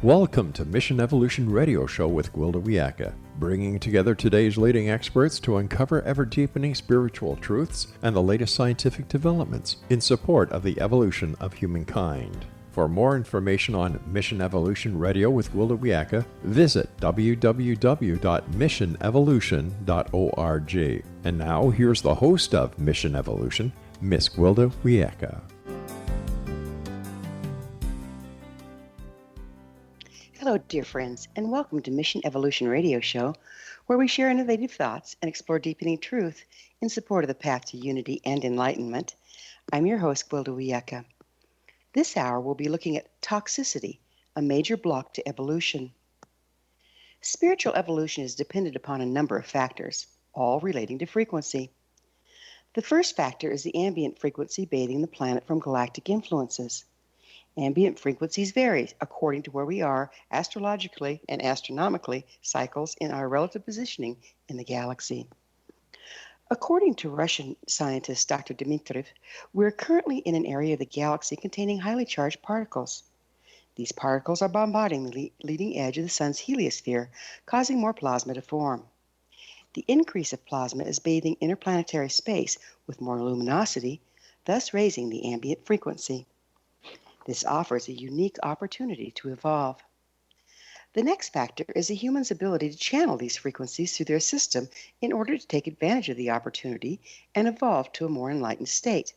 Welcome to Mission Evolution Radio Show with Gwilda Wiyaka, bringing together today's leading experts to uncover ever-deepening spiritual truths and the latest scientific developments in support of the evolution of humankind. For more information on Mission Evolution Radio with Gwilda Wiyaka, visit www.missionevolution.org. And now, here's the host of Mission Evolution, Miss Gwilda Wiyaka. Hello, dear friends, and welcome to Mission Evolution Radio Show, where we share innovative thoughts and explore deepening truth in support of the path to unity and enlightenment. I'm your host, Gwilda Wiyaka. This hour, we'll be looking at toxicity, a major block to evolution. Spiritual evolution is dependent upon a number of factors, all relating to frequency. The first factor is the ambient frequency bathing the planet from galactic influences. Ambient frequencies vary according to where we are astrologically and astronomically cycles in our relative positioning in the galaxy. According to Russian scientist Dr. Dmitriev, we're currently in an area of the galaxy containing highly charged particles. These particles are bombarding the leading edge of the sun's heliosphere, causing more plasma to form. The increase of plasma is bathing interplanetary space with more luminosity, thus raising the ambient frequency. This offers a unique opportunity to evolve. The next factor is a human's ability to channel these frequencies through their system in order to take advantage of the opportunity and evolve to a more enlightened state.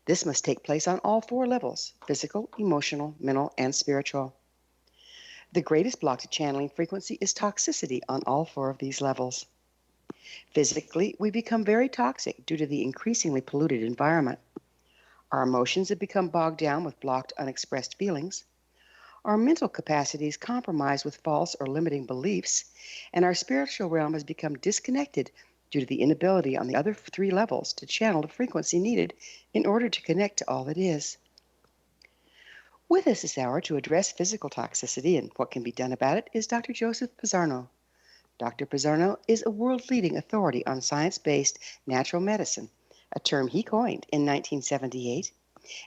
This must take place on all four levels: physical, emotional, mental, and spiritual. The greatest block to channeling frequency is toxicity on all four of these levels. Physically, we become very toxic due to the increasingly polluted environment. Our emotions have become bogged down with blocked, unexpressed feelings. Our mental capacity is compromised with false or limiting beliefs, and our spiritual realm has become disconnected due to the inability on the other three levels to channel the frequency needed in order to connect to all that is. With us this hour to address physical toxicity and what can be done about it is Dr. Joseph Pizzorno. Dr. Pizzorno is a world-leading authority on science-based natural medicine, a term he coined in 1978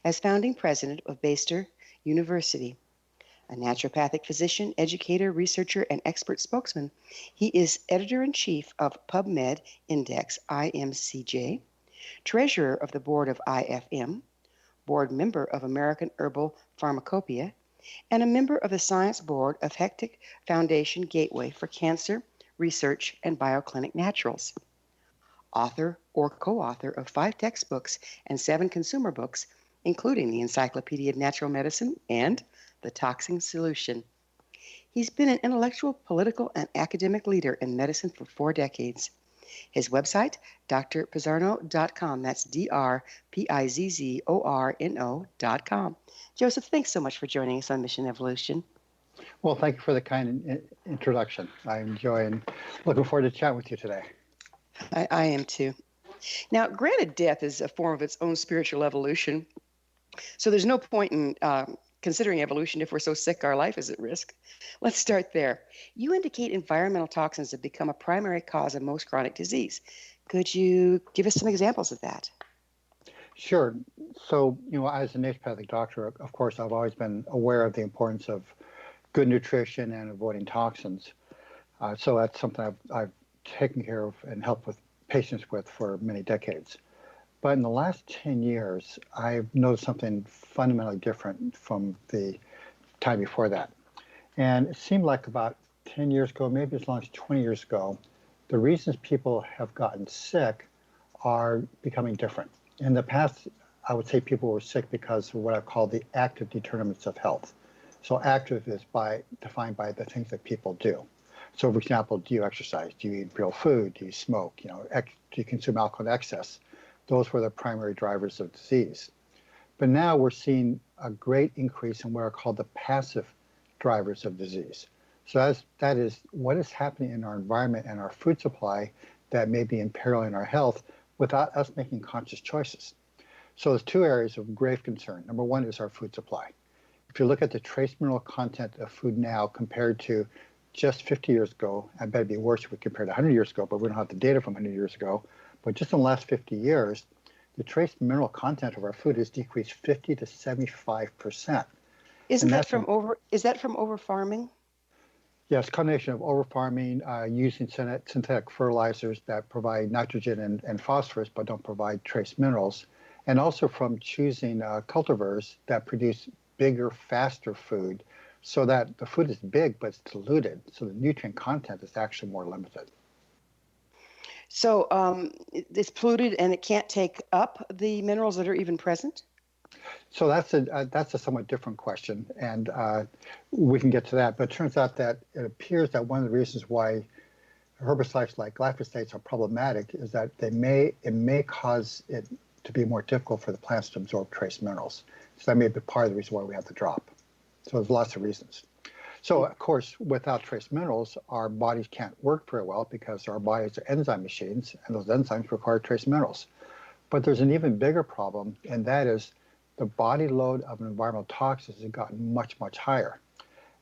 as founding president of Bastyr University. A naturopathic physician, educator, researcher, and expert spokesman, he is Editor-in-Chief of PubMed-indexed IMCJ, treasurer of the Board of IFM, board member of American Herbal Pharmacopeia, and a member of the Science Board of Hecht Foundation Gateway for Cancer Research and Bioclinic Naturals. Author or co-author of 5 textbooks and 7 consumer books, including the Encyclopedia of Natural Medicine and the Toxin Solution. He's been an intellectual, political, and academic leader in medicine for 4 decades. His website, drpizzorno.com. That's drpizzorno.com. Joseph, thanks so much for joining us on Mission Evolution. Well, thank you for the kind introduction. I enjoy and looking forward to chatting with you today. I am too. Now, granted, death is a form of its own spiritual evolution, so there's no point in considering evolution if we're so sick our life is at risk. Let's start there. You indicate environmental toxins have become a primary cause of most chronic disease. Could you give us some examples of that? Sure. So, as a naturopathic doctor, of course, I've always been aware of the importance of good nutrition and avoiding toxins. So that's something I've taken care of and helped with patients with for many decades. But in the last 10 years, I've noticed something fundamentally different from the time before that. And it seemed like about 10 years ago, maybe as long as 20 years ago, the reasons people have gotten sick are becoming different. In the past, I would say people were sick because of what I call the active determinants of health. So active is defined by the things that people do. So, for example, do you exercise? Do you eat real food? Do you smoke? Do you consume alcohol in excess? Those were the primary drivers of disease. But now we're seeing a great increase in what are called the passive drivers of disease. So that is what is happening in our environment and our food supply that may be imperiling our health without us making conscious choices. So there's 2 areas of grave concern. Number one is our food supply. If you look at the trace mineral content of food now compared to just 50 years ago, I bet it'd be worse if we compared to 100 years ago, but we don't have the data from 100 years ago. But just in the last 50 years, the trace mineral content of our food has decreased 50 to 75%. Isn't And that that's from is that from over farming? yes, combination of overfarming, using synthetic fertilizers that provide nitrogen and phosphorus but don't provide trace minerals, and also from choosing cultivars that produce bigger, faster food so that the food is big but it's diluted, so the nutrient content is actually more limited. So it's polluted and it can't take up the minerals that are even present? So that's a somewhat different question, and we can get to that. But it turns out that it appears that one of the reasons why herbicides like glyphosates are problematic is that it may cause it to be more difficult for the plants to absorb trace minerals. So that may be part of the reason why we have the drop. So there's lots of reasons. So of course, without trace minerals, our bodies can't work very well because our bodies are enzyme machines, and those enzymes require trace minerals. But there's an even bigger problem, and that is the body load of environmental toxins has gotten much, much higher.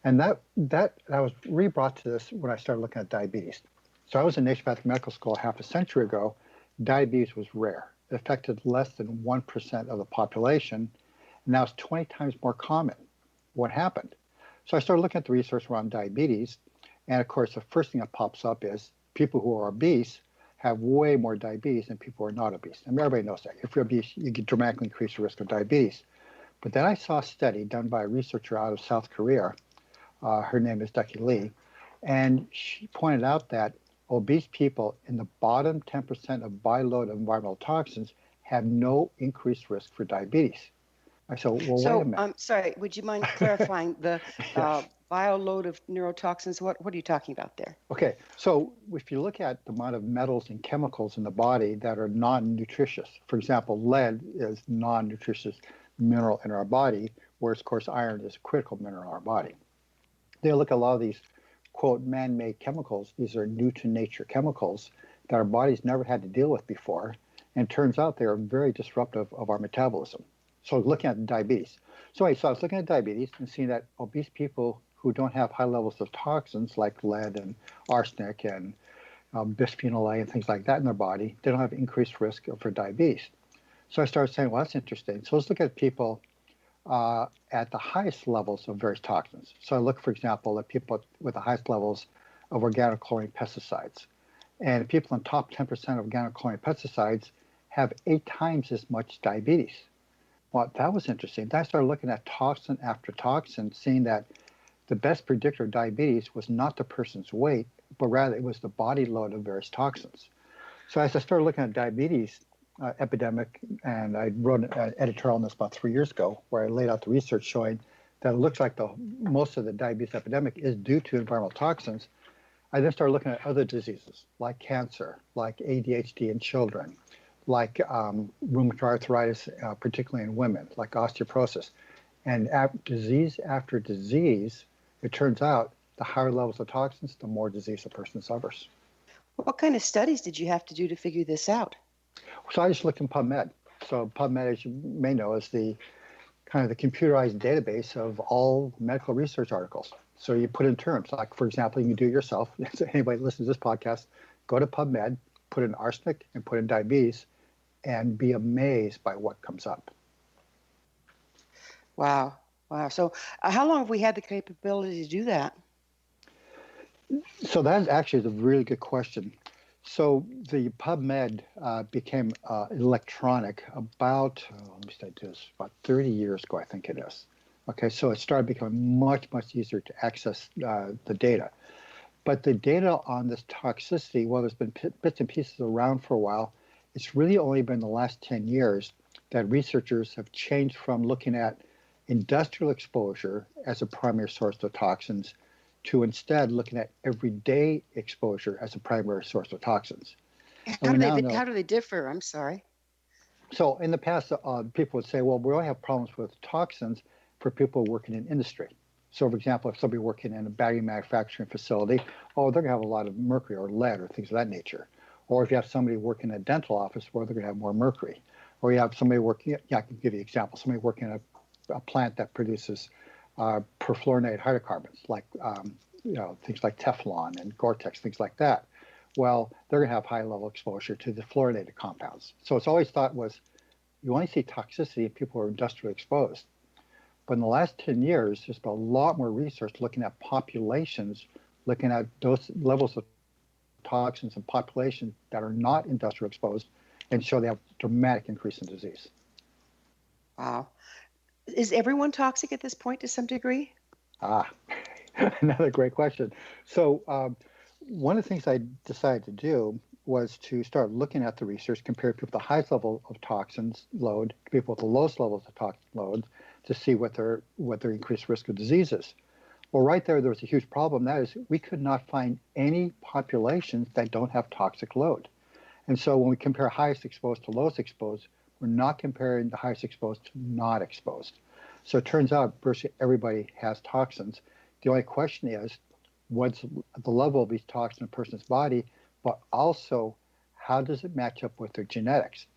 And that I was re-brought to this when I started looking at diabetes. So I was in naturopathic medical school half a century ago. Diabetes was rare. It affected less than 1% of the population. And now it's 20 times more common. What happened? So I started looking at the research around diabetes. And of course, the first thing that pops up is people who are obese have way more diabetes than people who are not obese. And everybody knows that. If you're obese, you can dramatically increase the risk of diabetes. But then I saw a study done by a researcher out of South Korea. Her name is Ducky Lee. And she pointed out that obese people in the bottom 10% of body load of environmental toxins have no increased risk for diabetes. I said, well, wait a minute. I'm sorry, would you mind clarifying the Yes. bioload of neurotoxins? What are you talking about there? Okay, so if you look at the amount of metals and chemicals in the body that are non-nutritious, for example, lead is non-nutritious mineral in our body, whereas, of course, iron is a critical mineral in our body. They look at a lot of these, quote, man-made chemicals. These are new-to-nature chemicals that our bodies never had to deal with before, and it turns out they are very disruptive of our metabolism. So looking at diabetes. So I was looking at diabetes and seeing that obese people who don't have high levels of toxins like lead and arsenic and bisphenol A and things like that in their body, they don't have increased risk for diabetes. So I started saying, well, that's interesting. So let's look at people at the highest levels of various toxins. So I look, for example, at people with the highest levels of organochlorine pesticides. And people in the top 10% of organochlorine pesticides have 8 times as much diabetes. Well, that was interesting. Then I started looking at toxin after toxin, seeing that the best predictor of diabetes was not the person's weight, but rather it was the body load of various toxins. So as I started looking at diabetes epidemic, and I wrote an editorial on this about 3 years ago, where I laid out the research showing that it looks like most of the diabetes epidemic is due to environmental toxins. I then started looking at other diseases like cancer, like ADHD in children, like rheumatoid arthritis, particularly in women, like osteoporosis. And disease after disease, it turns out the higher levels of toxins, the more disease a person suffers. What kind of studies did you have to do to figure this out? So I just looked in PubMed. So PubMed, as you may know, is the kind of the computerized database of all medical research articles. So you put in terms, like, for example, you can do it yourself. So anybody listens to this podcast, go to PubMed, put in arsenic and put in diabetes, and be amazed by what comes up. Wow. So how long have we had the capability to do that? So that actually is a really good question. So the PubMed became electronic about, let me say this, about 30 years ago, I think it is. Okay, so it started becoming much, much easier to access the data. But the data on this toxicity, well, there's been bits and pieces around for a while. It's really only been the last 10 years that researchers have changed from looking at industrial exposure as a primary source of toxins to instead looking at everyday exposure as a primary source of toxins. How do they differ? I'm sorry. So in the past, people would say, well, we only have problems with toxins for people working in industry. So, for example, if somebody working in a battery manufacturing facility, they're going to have a lot of mercury or lead or things of that nature. Or if you have somebody working in a dental office, they're going to have more mercury. Or you have somebody working, I can give you an example, somebody working in a plant that produces perfluorinated hydrocarbons, like things like Teflon and Gore-Tex, things like that. Well, they're going to have high-level exposure to the fluorinated compounds. So it's always thought was you only see toxicity in people who are industrially exposed. But in the last 10 years, there's been a lot more research looking at populations, looking at those levels of toxins in populations that are not industrial exposed, and show they have dramatic increase in disease. Wow. Is everyone toxic at this point to some degree? Another great question. So one of the things I decided to do was to start looking at the research, compare people with the highest level of toxins load to people with the lowest levels of toxin load to see what their increased risk of disease is. Well, right there was a huge problem. That is, we could not find any populations that don't have toxic load. And so when we compare highest exposed to lowest exposed, we're not comparing the highest exposed to not exposed. So it turns out virtually everybody has toxins. The only question is, what's the level of these toxins in a person's body, but also how does it match up with their genetics?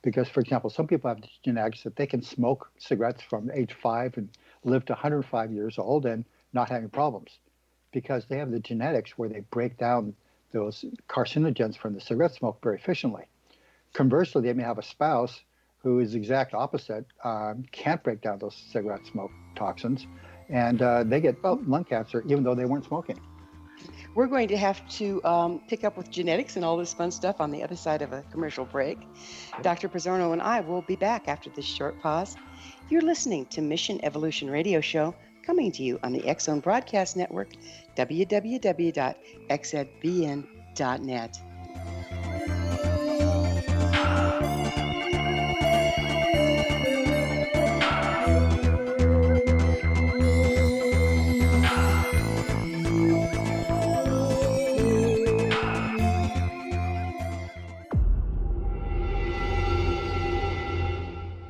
Because, for example, some people have genetics that they can smoke cigarettes from age 5 and live to 105 years old and not having problems because they have the genetics where they break down those carcinogens from the cigarette smoke very efficiently. Conversely, they may have a spouse who is the exact opposite, can't break down those cigarette smoke toxins, and they get lung cancer even though they weren't smoking. We're going to have to pick up with genetics and all this fun stuff on the other side of a commercial break. Okay. Dr. Pizzorno and I will be back after this short pause. You're listening to Mission Evolution Radio Show, coming to you on the X-Zone Broadcast Network, www.xzbn.net.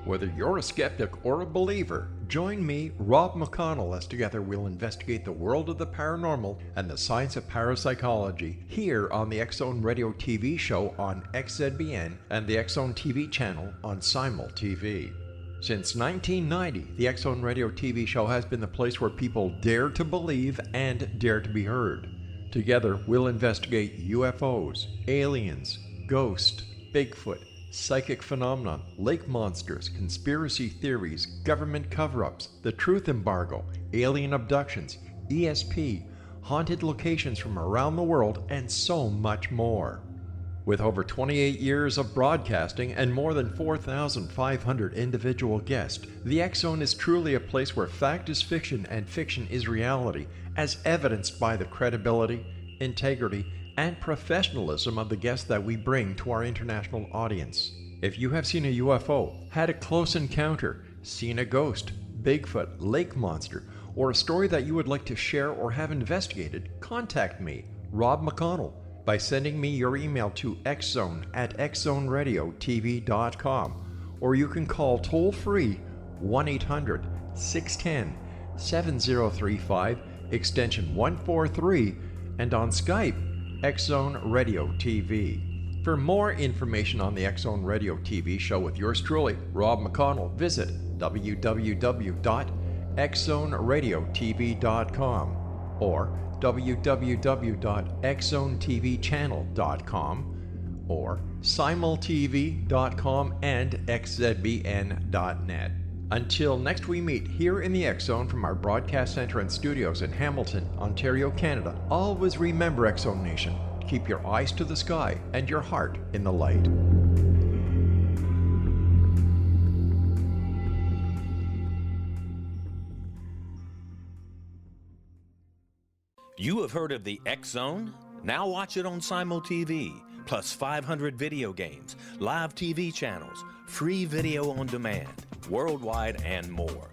Whether you're a skeptic or a believer, join me, Rob McConnell, as together we'll investigate the world of the paranormal and the science of parapsychology here on the X-Zone Radio TV show on XZBN and the X-Zone TV channel on Simul TV. Since 1990, the X-Zone Radio TV show has been the place where people dare to believe and dare to be heard. Together, we'll investigate UFOs, aliens, ghosts, Bigfoot, psychic phenomenon, lake monsters, conspiracy theories, government cover-ups, the truth embargo, alien abductions, ESP, haunted locations from around the world, and so much more. With over 28 years of broadcasting and more than 4,500 individual guests, the X-Zone is truly a place where fact is fiction and fiction is reality, as evidenced by the credibility, integrity, and professionalism of the guests that we bring to our international audience. If you have seen a UFO, had a close encounter, seen a ghost, Bigfoot, lake monster, or a story that you would like to share or have investigated, contact me, Rob McConnell, by sending me your email to xzone@xzoneradiotv.com, or you can call toll-free 1-800-610-7035, extension 143, and on Skype, X-Zone Radio TV. For more information on the X-Zone Radio TV show with yours truly, Rob McConnell, visit www.xzoneradiotv.com or www.xzonetvchannel.com or simultv.com and xzbn.net. Until next we meet here in the X-Zone from our broadcast center and studios in Hamilton, Ontario, Canada, always remember, X-Zone Nation, keep your eyes to the sky and your heart in the light. You have heard of the X-Zone? Now watch it on Simul TV, plus 500 video games, live TV channels, free video on demand, worldwide, and more.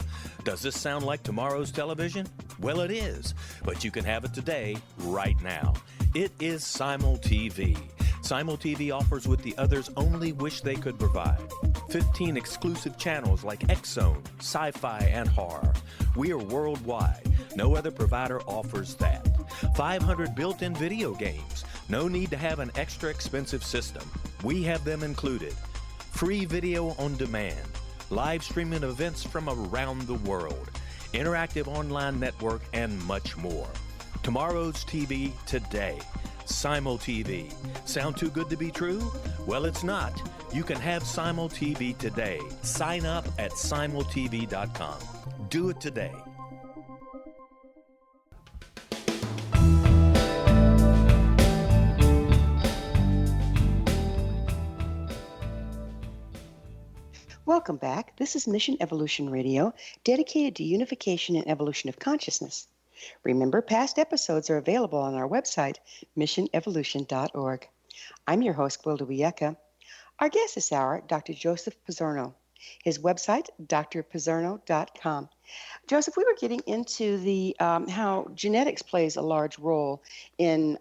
Does this sound like tomorrow's television? Well, it is, but you can have it today, right now. It is Simul TV. Simul TV offers what the others only wish they could provide. 15 exclusive channels like X-Zone, sci-fi, and horror. We are worldwide. No other provider offers that. 500 built-in video games. No need to have an extra expensive system. We have them included. Free video on demand. Live streaming events from around the world. Interactive online network, and much more. Tomorrow's TV today. Simul TV. Sound too good to be true? Well, it's not. You can have Simul TV today. Sign up at simultv.com. Do it today. Welcome back. This is Mission Evolution Radio, dedicated to unification and evolution of consciousness. Remember, past episodes are available on our website, missionevolution.org. I'm your host, Gwilda Wiyaka. Our guest this hour, Dr. Joseph Pizzorno. His website, drpizzorno.com. Joseph, we were getting into the how genetics plays a large role in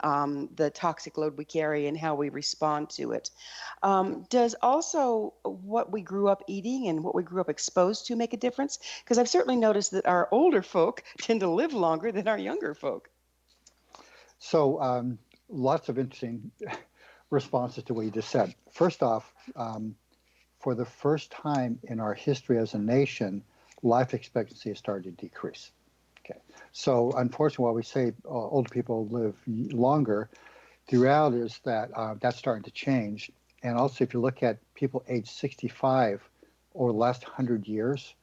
the toxic load we carry and how we respond to it. Does also what we grew up eating and what we grew up exposed to make a difference? Because I've certainly noticed that our older folk tend to live longer than our younger folk. So lots of interesting responses to what you just said. First off, for the first time in our history as a nation, life expectancy has started to decrease. Okay, so unfortunately, while we say older people live longer, the reality is that that's starting to change. And also, if you look at people aged 65 over the last 100 years,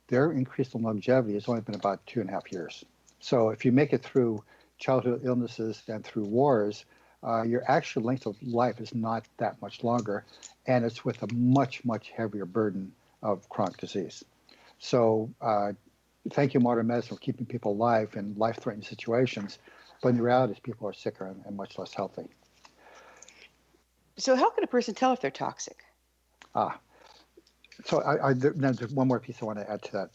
their increase in longevity has only been about 2.5 years. So if you make it through childhood illnesses and through wars, your actual length of life is not that much longer, and it's with a much, much heavier burden of chronic disease. So thank you, modern medicine, for keeping people alive in life-threatening situations, but the reality is people are sicker and much less healthy. So how can a person tell if they're toxic? So there's one more piece I want to add to that.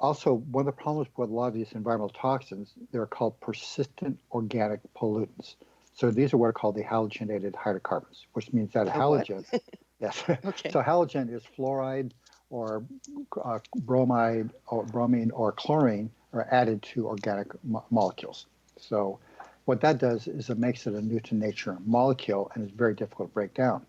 Also, one of the problems with a lot of these environmental toxins, they're called persistent organic pollutants. So these are what are called the halogenated hydrocarbons, which means that a halogen, yes. Okay. So halogen is fluoride or bromide or bromine or chlorine are added to organic molecules. So what that does is it makes it a new to nature molecule and it's very difficult to break down.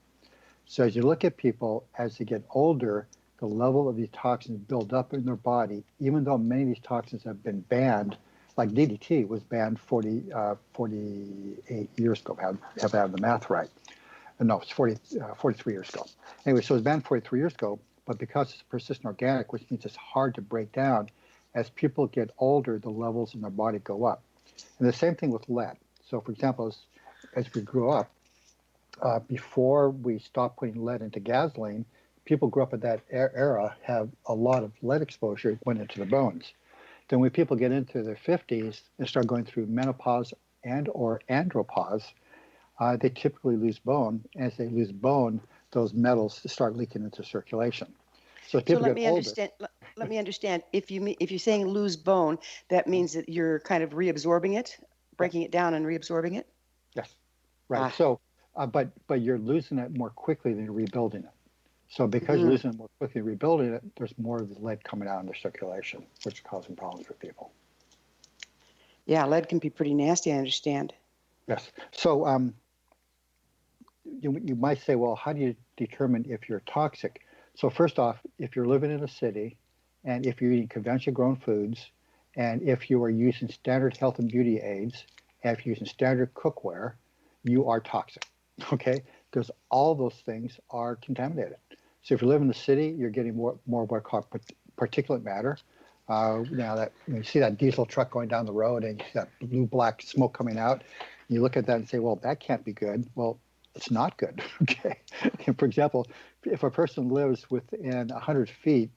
So as you look at people, as they get older, the level of these toxins build up in their body, even though many of these toxins have been banned. Like DDT was banned 48 years ago, have I have the math right. No, it's 43 years ago. Anyway, so it was banned 43 years ago, but because it's persistent organic, which means it's hard to break down, as people get older, the levels in their body go up. And the same thing with lead. So for example, as we grew up, before we stopped putting lead into gasoline, people grew up in that era have a lot of lead exposure went into the bones. Then when people get into their 50s and start going through menopause and or andropause, they typically lose bone. As they lose bone, those metals start leaking into circulation. So people let get me older. understand. Let me understand. If you're saying lose bone, that means that you're kind of reabsorbing it, breaking it down and reabsorbing it. Yes, right. So, but you're losing it more quickly than you're rebuilding it. So because you're losing it more quickly, rebuilding it, there's more of the lead coming out in the circulation, which is causing problems for people. Yeah, lead can be pretty nasty, I understand. Yes. So you might say, well, how do you determine if you're toxic? So first off, if you're living in a city, and if you're eating conventionally grown foods, and if you are using standard health and beauty aids, and if you're using standard cookware, you are toxic, okay? Because all those things are contaminated. So if you live in the city, you're getting more of what are called particulate matter. Now that you see that diesel truck going down the road and you see that blue-black smoke coming out, you look at that and say, well, that can't be good. Well, it's not good, okay? And for example, if a person lives within 100 feet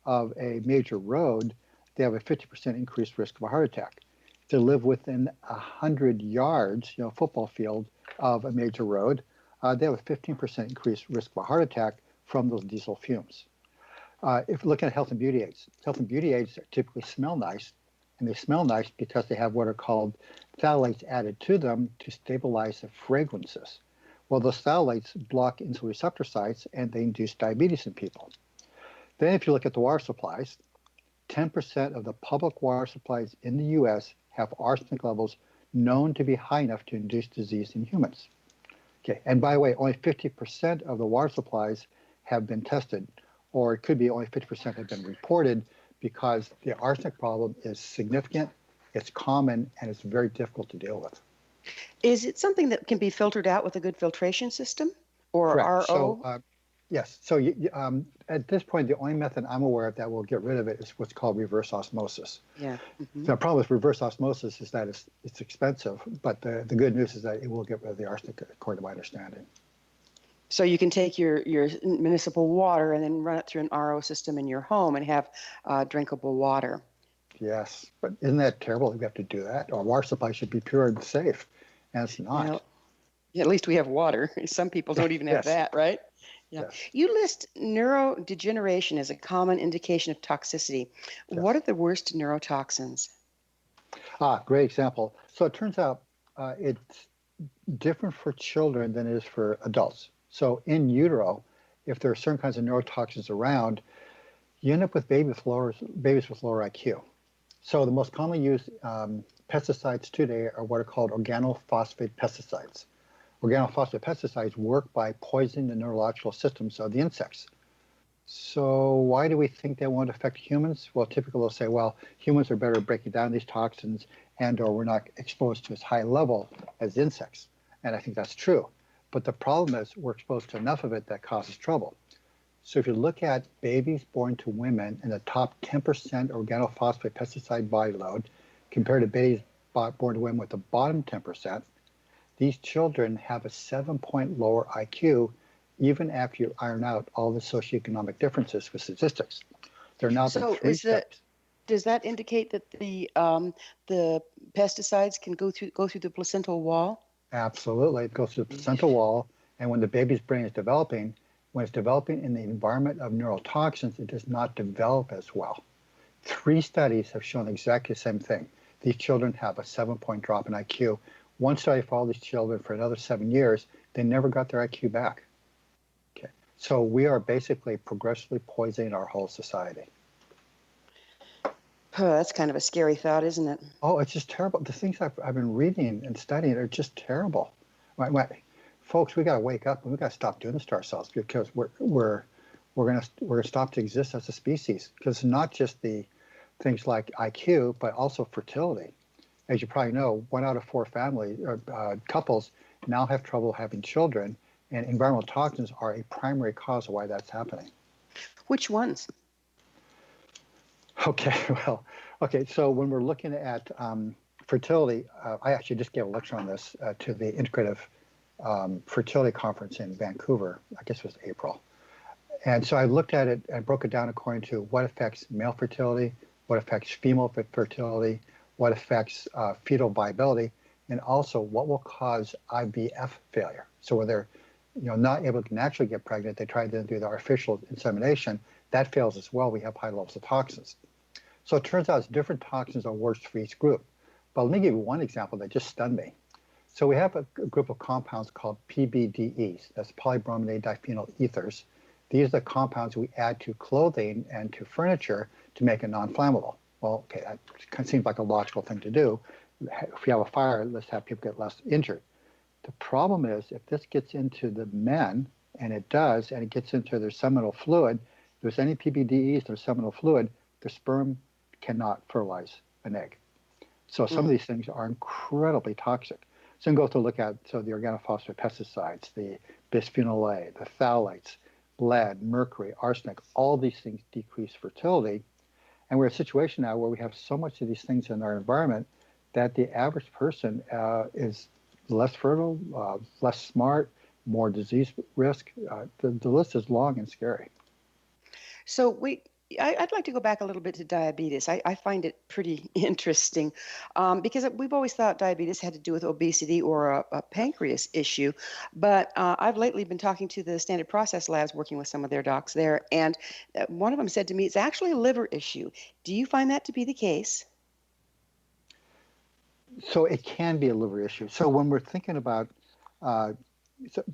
of a major road, they have a 50% increased risk of a heart attack. If they live within 100 yards, football field of a major road, they have a 15% increased risk of a heart attack from those diesel fumes. If you're looking at health and beauty aids typically smell nice, and they smell nice because they have what are called phthalates added to them to stabilize the fragrances. Well, those phthalates block insulin receptor sites and they induce diabetes in people. Then if you look at the water supplies, 10% of the public water supplies in the U.S. have arsenic levels known to be high enough to induce disease in humans. Okay, and by the way, only 50% of the water supplies have been tested, or it could be only 50% have been reported because the arsenic problem is significant, it's common, and it's very difficult to deal with. Is it something that can be filtered out with a good filtration system or Correct. RO? So, Yes. So at this point, the only method I'm aware of that will get rid of it is what's called reverse osmosis. Yeah. The problem with reverse osmosis is that it's expensive, but the good news is that it will get rid of the arsenic, according to my understanding. So you can take your municipal water and then run it through an RO system in your home and have drinkable water. Yes, but isn't that terrible that we have to do that? Our water supply should be pure and safe, and it's not. Well, at least we have water. Some people don't even have that, right? Yeah. Yes. You list neurodegeneration as a common indication of toxicity. Yes. What are the worst neurotoxins? Great example. So it turns out it's different for children than it is for adults. So in utero, if there are certain kinds of neurotoxins around, you end up with babies with lower IQ. So the most commonly used pesticides today are what are called organophosphate pesticides. Organophosphate pesticides work by poisoning the neurological systems of the insects. So why do we think they won't affect humans? Well, typically they'll say, well, humans are better at breaking down these toxins and or we're not exposed to as high level as insects. And I think that's true. But the problem is we're exposed to enough of it that causes trouble. So if you look at babies born to women in the top 10% organophosphate pesticide body load compared to babies born to women with the bottom 10%, these children have a 7-point lower IQ even after you iron out all the socioeconomic differences with statistics. They're now the 3 steps. Does that indicate that the pesticides can go through the placental wall? Absolutely. It goes through the placental wall, and when the baby's brain is developing, when it's developing in the environment of neurotoxins, it does not develop as well. 3 studies have shown exactly the same thing. These children have a 7-point drop in IQ. One study followed these children for another 7 years. They never got their IQ back. Okay. So we are basically progressively poisoning our whole society. That's kind of a scary thought, isn't it? Oh, it's just terrible. The things I've been reading and studying are just terrible. Folks, we got to wake up and we got to stop doing this to ourselves because we're gonna stop to exist as a species. Because it's not just the things like IQ, but also fertility. As you probably know, 1 out of 4 couples now have trouble having children, and environmental toxins are a primary cause of why that's happening. Which ones? Okay, so when we're looking at fertility, I actually just gave a lecture on this to the Integrative Fertility Conference in Vancouver, I guess it was April. And so I looked at it and broke it down according to what affects male fertility, what affects female fertility, what affects fetal viability, and also what will cause IVF failure. So when they're not able to naturally get pregnant, they try to do the artificial insemination. That fails as well. We have high levels of toxins. So it turns out it's different toxins are worse for each group. But let me give you one example that just stunned me. So we have a group of compounds called PBDEs. That's polybrominated diphenyl ethers. These are the compounds we add to clothing and to furniture to make it non-flammable. Well, okay, that kind of seems like a logical thing to do. If you have a fire, let's have people get less injured. The problem is if this gets into the men, and it does, and it gets into their seminal fluid, if there's any PBDEs in their seminal fluid, the sperm cannot fertilize an egg. So some of these things are incredibly toxic. So you can go to look at the organophosphate pesticides, the bisphenol A, the phthalates, lead, mercury, arsenic, all these things decrease fertility. And we're in a situation now where we have so much of these things in our environment that the average person is less fertile, less smart, more disease risk. The list is long and scary. So I'd like to go back a little bit to diabetes. I find it pretty interesting because we've always thought diabetes had to do with obesity or a pancreas issue. But I've lately been talking to the Standard Process Labs, working with some of their docs there. And one of them said to me, it's actually a liver issue. Do you find that to be the case? So it can be a liver issue. So when we're thinking about, so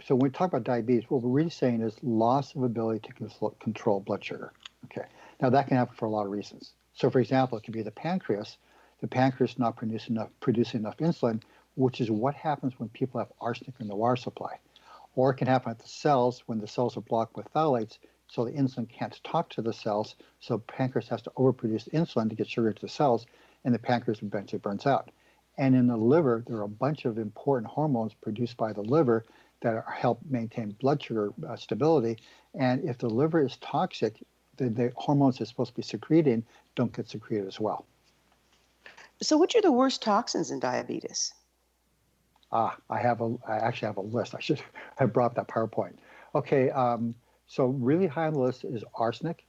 when we talk about diabetes, what we're really saying is loss of ability to control blood sugar. Okay. Now that can happen for a lot of reasons. So for example, it could be the pancreas not producing enough insulin, which is what happens when people have arsenic in the water supply. Or it can happen at the cells when the cells are blocked with phthalates, so the insulin can't talk to the cells, so pancreas has to overproduce insulin to get sugar into the cells, and the pancreas eventually burns out. And in the liver, there are a bunch of important hormones produced by the liver that help maintain blood sugar stability. And if the liver is toxic, the hormones it's supposed to be secreting don't get secreted as well. So which are the worst toxins in diabetes? I actually have a list. I should have brought that PowerPoint. Okay, so really high on the list is arsenic.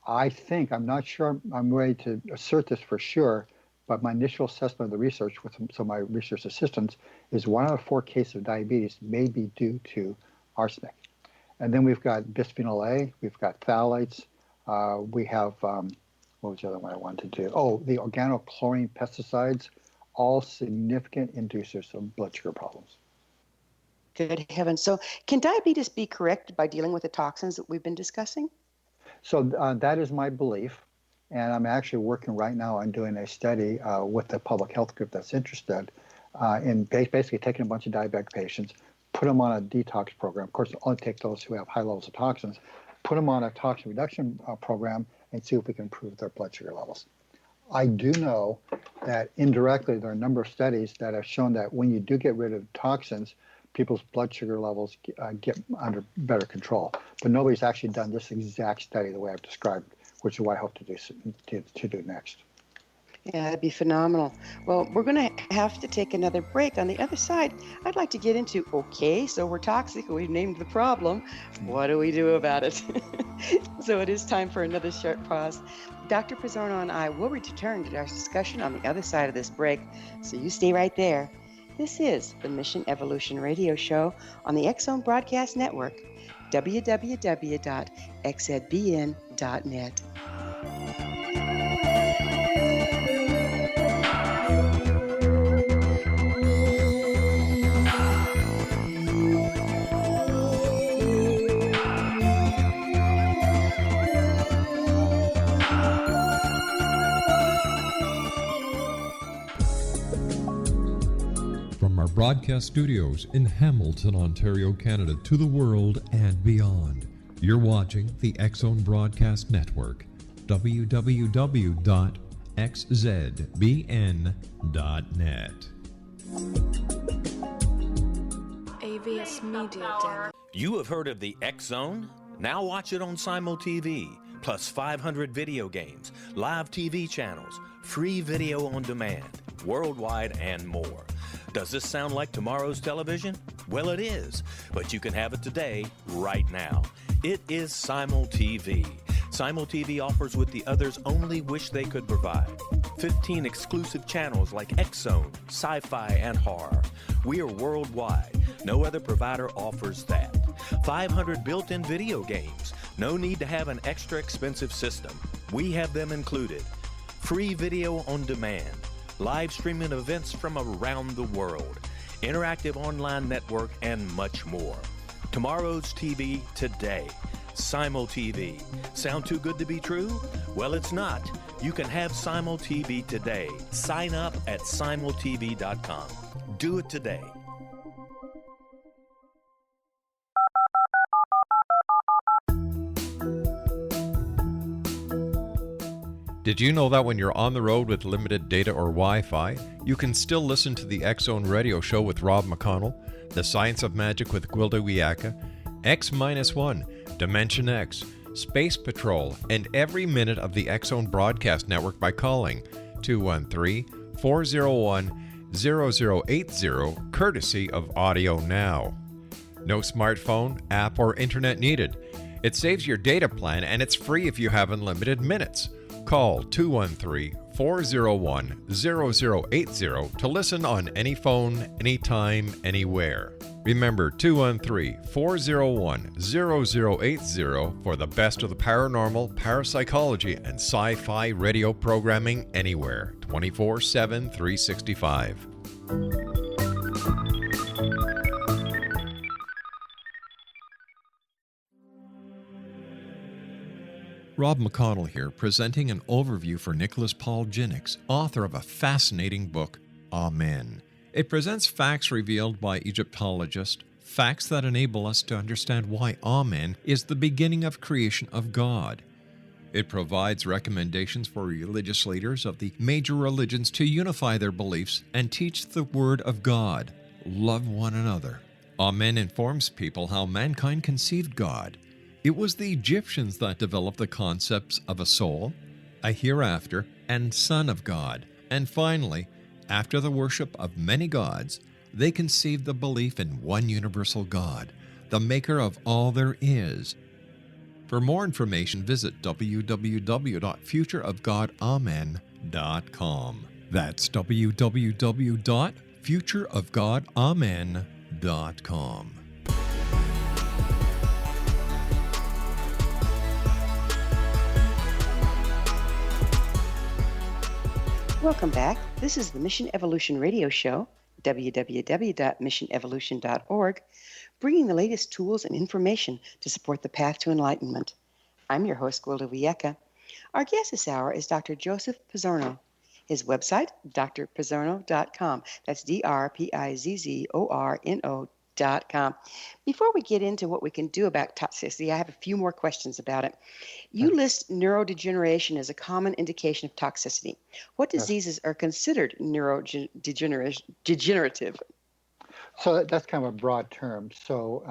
I think, I'm not sure I'm ready to assert this for sure, but my initial assessment of the research with some of my research assistants is 1 out of 4 cases of diabetes may be due to arsenic. And then we've got bisphenol A, we've got phthalates, we have, what was the other one I wanted to do? Oh, the organochlorine pesticides, all significant inducers of blood sugar problems. Good heavens. So can diabetes be corrected by dealing with the toxins that we've been discussing? So that is my belief. And I'm actually working right now on doing a study with the public health group that's interested in basically taking a bunch of diabetic patients, put them on a detox program. Of course, only take those who have high levels of toxins, put them on a toxin reduction program and see if we can improve their blood sugar levels. I do know that indirectly there are a number of studies that have shown that when you do get rid of toxins, people's blood sugar levels get under better control. But nobody's actually done this exact study the way I've described, which is what I hope to do next. Yeah, that'd be phenomenal. Well, we're going to have to take another break. On the other side, I'd like to get into, okay, so we're toxic, we've named the problem. What do we do about it? So it is time for another short pause. Dr. Pizzorno and I will return to our discussion on the other side of this break, so you stay right there. This is the Mission Evolution Radio Show on the X-Zone Broadcast Network, www.xzbn.net. From our broadcast studios in Hamilton, Ontario, Canada, to the world and beyond, you're watching the X-Zone Broadcast Network, www.xzbn.net. AVS Media Den. You have heard of the X-Zone? Now watch it on Simul TV, plus 500 video games, live TV channels, free video on demand, worldwide, and more. Does this sound like tomorrow's television? Well, it is, but you can have it today, right now. It is Simul TV. Simul TV offers what the others only wish they could provide. 15 exclusive channels like X-Zone, Sci-Fi, and Horror. We are worldwide. No other provider offers that. 500 built-in video games. No need to have an extra expensive system. We have them included. Free video on demand. Live streaming events from around the world, interactive online network, and much more. Tomorrow's TV today. Simul TV. Sound too good to be true? Well, it's not. You can have Simul TV today. Sign up at simultv.com. Do it today. Did you know that when you're on the road with limited data or Wi-Fi, you can still listen to the X-Zone Radio Show with Rob McConnell, The Science of Magic with Gwilda Wiyaka, X-1, Dimension X, Space Patrol, and every minute of the X-Zone Broadcast Network by calling 213-401-0080, courtesy of Audio Now. No smartphone, app, or internet needed. It saves your data plan and it's free if you have unlimited minutes. Call 213-401-0080 to listen on any phone, anytime, anywhere. Remember 213-401-0080 for the best of the paranormal, parapsychology, and sci-fi radio programming anywhere, 24/7, 365. Rob McConnell here, presenting an overview for Nicholas Paul Jennings, author of a fascinating book, Amen. It presents facts revealed by Egyptologists, facts that enable us to understand why Amen is the beginning of creation of God. It provides recommendations for religious leaders of the major religions to unify their beliefs and teach the Word of God. Love one another. Amen informs people how mankind conceived God. It was the Egyptians that developed the concepts of a soul, a hereafter, and Son of God. And finally, after the worship of many gods, they conceived the belief in one universal God, the maker of all there is. For more information, visit www.futureofgodamen.com. That's www.futureofgodamen.com. Welcome back. This is the Mission Evolution Radio Show, www.missionevolution.org, bringing the latest tools and information to support the path to enlightenment. I'm your host, Gwilda Wiyaka. Our guest this hour is Dr. Joseph Pizzorno. His website, drpizzorno.com. That's DRPIZZORNO.com. Before we get into what we can do about toxicity, I have a few more questions about it. You list neurodegeneration as a common indication of toxicity. What diseases are considered neurodegenerative? So that's kind of a broad term. So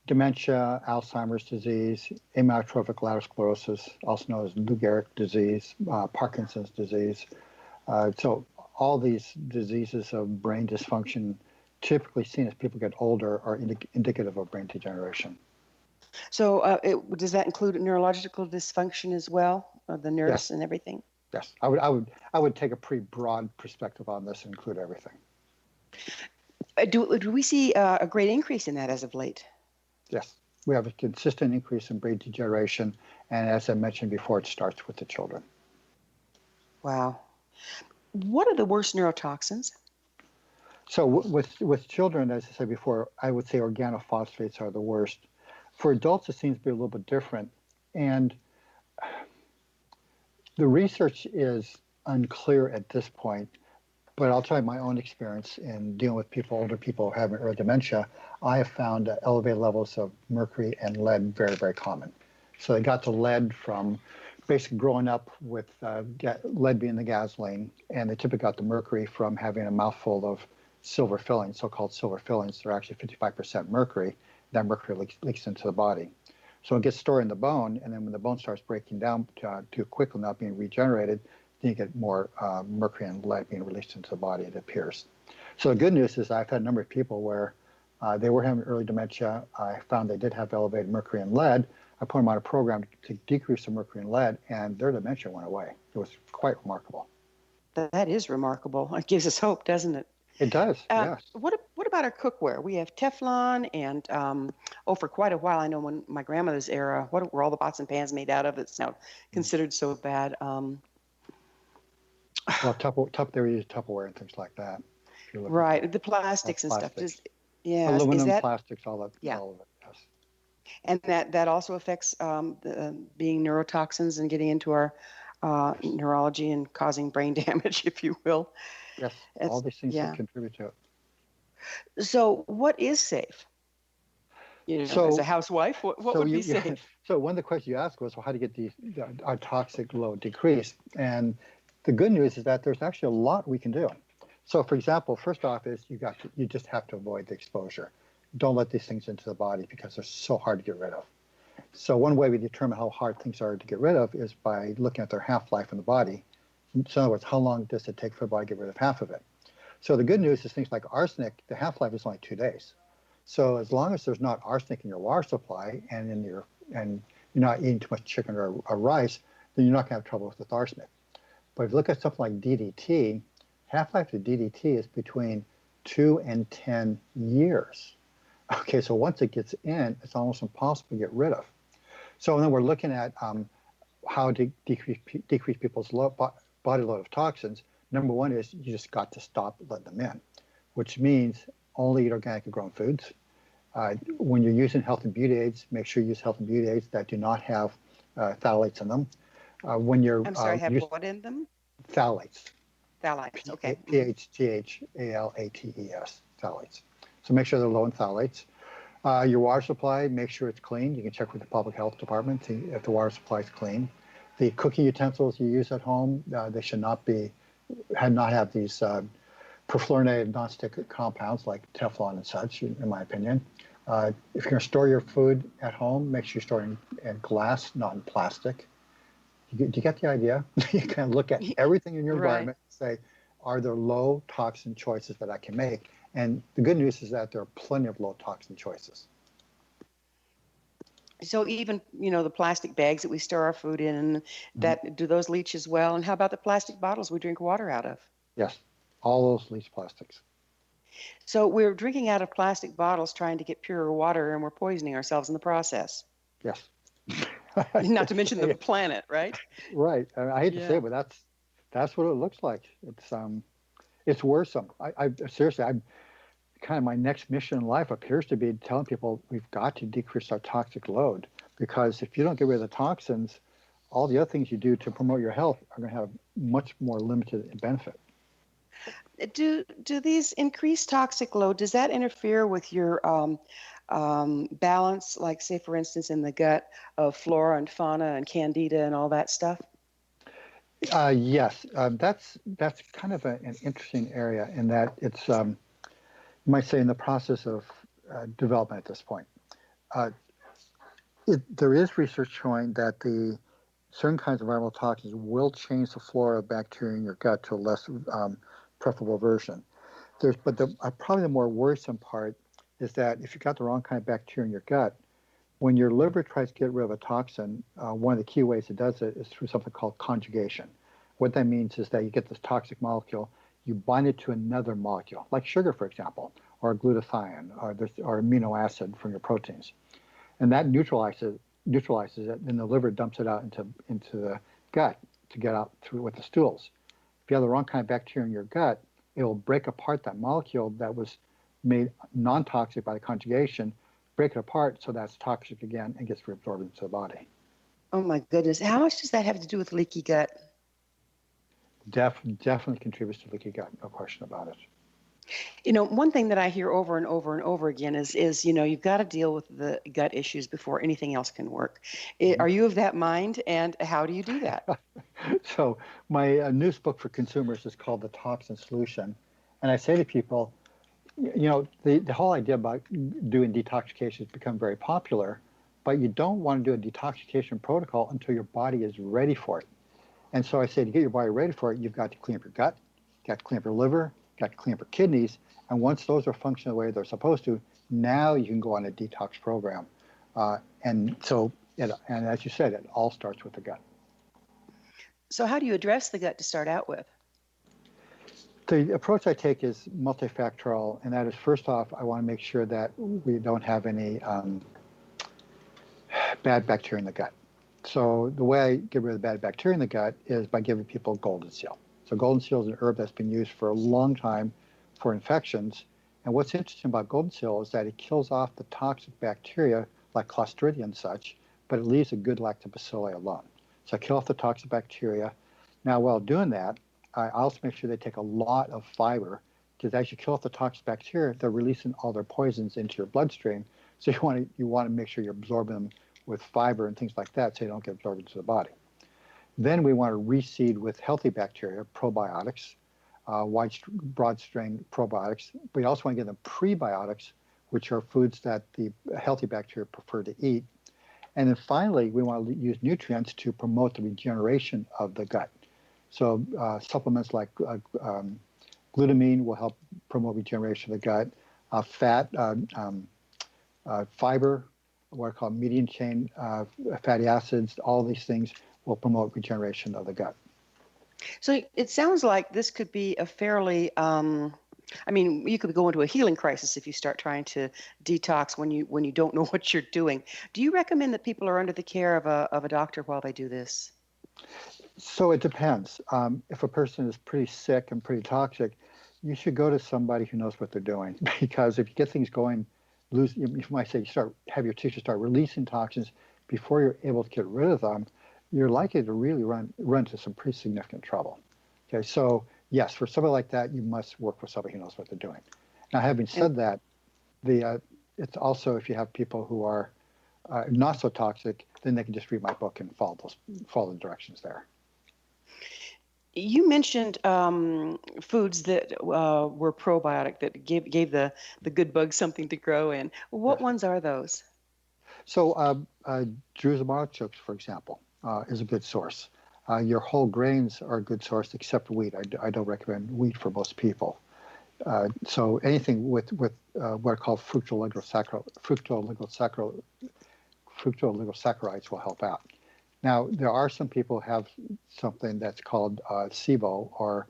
dementia, Alzheimer's disease, amyotrophic lateral sclerosis, also known as Lou Gehrig disease, Parkinson's disease. So all these diseases of brain dysfunction, typically seen as people get older, are indicative of brain degeneration. So does that include neurological dysfunction as well, the nerves and everything? Yes, I would take a pretty broad perspective on this and include everything. Do we see a great increase in that as of late? Yes, we have a consistent increase in brain degeneration, and as I mentioned before, it starts with the children. Wow. What are the worst neurotoxins? So with children, as I said before, I would say organophosphates are the worst. For adults, it seems to be a little bit different, and the research is unclear at this point. But I'll tell you my own experience in dealing with older people having early dementia. I have found elevated levels of mercury and lead very, very common. So they got the lead from basically growing up with lead being the gasoline, and they typically got the mercury from having a mouthful of silver fillings, so-called silver fillings. They're actually 55% mercury. That mercury leaks into the body. So it gets stored in the bone, and then when the bone starts breaking down too quickly, not being regenerated, then you get more mercury and lead being released into the body, it appears. So the good news is I've had a number of people where they were having early dementia. I found they did have elevated mercury and lead. I put them on a program to decrease the mercury and lead, and their dementia went away. It was quite remarkable. That is remarkable. It gives us hope, doesn't it? It does, yes. What about our cookware? We have Teflon and, for quite a while, I know when my grandmother's era, what were all the pots and pans made out of? It's now considered so bad. Well, they use Tupperware and things like that. Right, the plastics and stuff. Aluminum, plastics, all of it, yes. And that also affects being neurotoxins and getting into our neurology and causing brain damage, if you will. Yes, all these things that contribute to it. So what is safe? As a housewife, what would be safe? So one of the questions you asked was, well, how to get our toxic load decreased? And the good news is that there's actually a lot we can do. So for example, first off is you just have to avoid the exposure. Don't let these things into the body because they're so hard to get rid of. So one way we determine how hard things are to get rid of is by looking at their half-life in the body. So in other words, how long does it take for the body to get rid of half of it? So the good news is things like arsenic, the half-life is only 2 days. So as long as there's not arsenic in your water supply and you're not eating too much chicken or rice, then you're not going to have trouble with arsenic. But if you look at something like DDT, half-life of DDT is between 2 and 10 years. Okay, so once it gets in, it's almost impossible to get rid of. So then we're looking at how to decrease people's body load of toxins. Number one is you just got to stop letting them in, which means only eat organically grown foods. When you're using health and beauty aids, make sure you use health and beauty aids that do not have phthalates in them. I'm sorry, have what in them? Phthalates. Phthalates, okay. PHGHALATES, phthalates. So make sure they're low in phthalates. Your water supply, make sure it's clean. You can check with the public health department if the water supply is clean. The cooking utensils you use at home, they should not have these perfluorinated nonstick compounds like Teflon and such, in my opinion. If you're going to store your food at home, make sure you store it in glass, not in plastic. Do you get the idea? You can look at everything in your Right. environment and say, are there low toxin choices that I can make? And the good news is that there are plenty of low toxin choices. So even, the plastic bags that we store our food in, do those leach as well? And how about the plastic bottles we drink water out of? Yes, all those leach plastics. So we're drinking out of plastic bottles trying to get purer water, and we're poisoning ourselves in the process. Yes. Not to mention the planet, right? Right. I hate to say it, but that's what it looks like. It's worrisome. I seriously, I'm kind of, my next mission in life appears to be telling people we've got to decrease our toxic load, because if you don't get rid of the toxins, all the other things you do to promote your health are going to have much more limited benefit. Do these increased toxic load, does that interfere with your balance, like say for instance in the gut of flora and fauna and candida and all that stuff? Yes, that's kind of an interesting area in that it's, you might say, in the process of development at this point. There is research showing that the certain kinds of environmental toxins will change the flora of bacteria in your gut to a less preferable version. But probably the more worrisome part is that if you've got the wrong kind of bacteria in your gut, when your liver tries to get rid of a toxin, one of the key ways it does it is through something called conjugation. What that means is that you get this toxic molecule, you bind it to another molecule, like sugar, for example, or glutathione, or amino acid from your proteins. And that neutralizes it, and the liver dumps it out into the gut to get out through with the stools. If you have the wrong kind of bacteria in your gut, it will break apart that molecule that was made non-toxic by the conjugation, break it apart so that's toxic again and gets reabsorbed into the body. Oh my goodness. How much does that have to do with leaky gut? Definitely contributes to leaky gut, no question about it. One thing that I hear over and over and over again is you've got to deal with the gut issues before anything else can work. Are you of that mind, and how do you do that? So my newest book for consumers is called The Toxin Solution. And I say to people, the whole idea about doing detoxification has become very popular, but you don't want to do a detoxification protocol until your body is ready for it. And so I say to get your body ready for it, you've got to clean up your gut, you've got to clean up your liver, you've got to clean up your kidneys. And once those are functioning the way they're supposed to, now you can go on a detox program. And as you said, it all starts with the gut. So how do you address the gut to start out with? The approach I take is multifactorial, and that is, first off, I want to make sure that we don't have any bad bacteria in the gut. So the way I get rid of the bad bacteria in the gut is by giving people golden seal. So golden seal is an herb that's been used for a long time for infections. And what's interesting about golden seal is that it kills off the toxic bacteria like Clostridia and such, but it leaves a good lactobacilli alone. So I kill off the toxic bacteria. Now, while doing that, I also make sure they take a lot of fiber, because as you kill off the toxic bacteria, they're releasing all their poisons into your bloodstream. So you want to make sure you're absorbing them with fiber and things like that, so you don't get absorbed into the body. Then we want to reseed with healthy bacteria, probiotics, broad-strain probiotics. We also want to give them prebiotics, which are foods that the healthy bacteria prefer to eat. And then finally, we want to use nutrients to promote the regeneration of the gut. So supplements like glutamine will help promote regeneration of the gut. Fiber, what are called medium chain fatty acids, all these things will promote regeneration of the gut. So it sounds like this could be a fairly, you could go into a healing crisis if you start trying to detox when you don't know what you're doing. Do you recommend that people are under the care of a doctor while they do this? So it depends. If a person is pretty sick and pretty toxic, you should go to somebody who knows what they're doing, because if you get things going, you might say have your tissue start releasing toxins before you're able to get rid of them, you're likely to really run into some pretty significant trouble. Okay, so yes, for somebody like that, you must work with somebody who knows what they're doing. Now, having said that, it's also, if you have people who are not so toxic, then they can just read my book and follow the directions there. You mentioned foods that were probiotic, that gave the good bugs something to grow in. What Yes. ones are those? So Jerusalem artichokes, for example, is a good source. Your whole grains are a good source, except wheat. I don't recommend wheat for most people. So anything with what are called fructooligosaccharides will help out. Now, there are some people who have something that's called SIBO, or